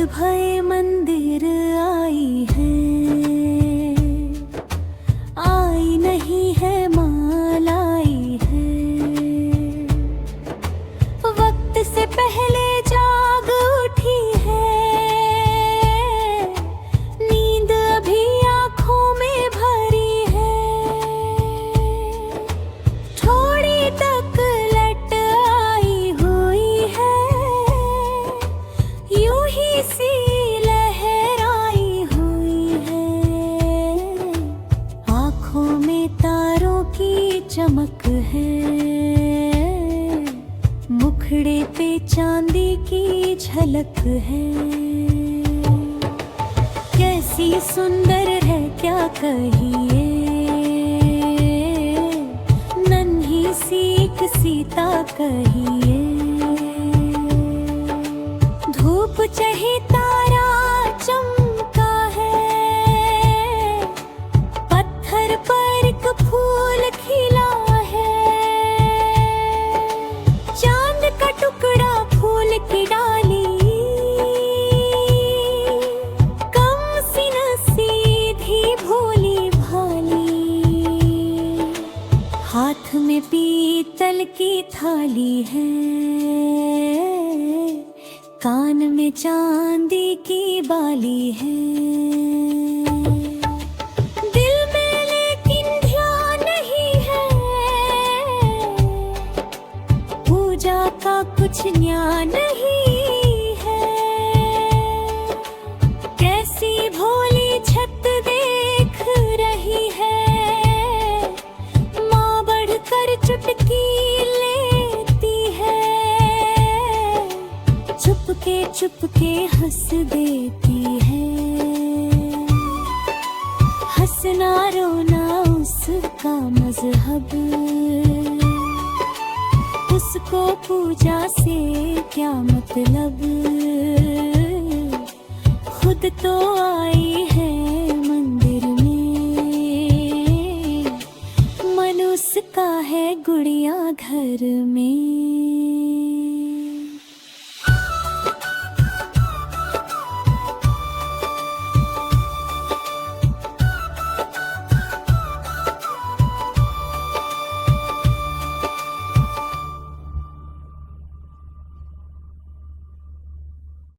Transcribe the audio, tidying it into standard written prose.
भय मंदिर आई है, आई नहीं है मालाई है। वक्त से पहले जाग उठी है, नींद अभी आँखों में भरी है। थोड़ी तक लट आई हुई है, यूं ही सी लहराई हुई है। आँखों में तारों की चमक है, मुखड़े पे चांदी की झलक है। कैसी सुंदर है क्या कहिए, नन्ही सी एक सीता कहिए। धूप चढ़ी तारा चमका है, पत्थर पर एक फूल खिला है। चांद का टुकड़ा फूल की डाली, कम सी न सीधी भोली भाली। हाथ में पीतल की थाली है, कान में चांदी की बाली है। दिल में लेकिन ध्यान नहीं है, पूजा का कुछ न्याय नहीं है। कैसी भोली छत देख रही है, माँ बढ़कर चुटकी लेती है। चुपके हंस देती है, हंसना रोना उसका मजहब। उसको पूजा से क्या मतलब, खुद तो आई है मंदिर में। मन उसका है गुड़िया घर में।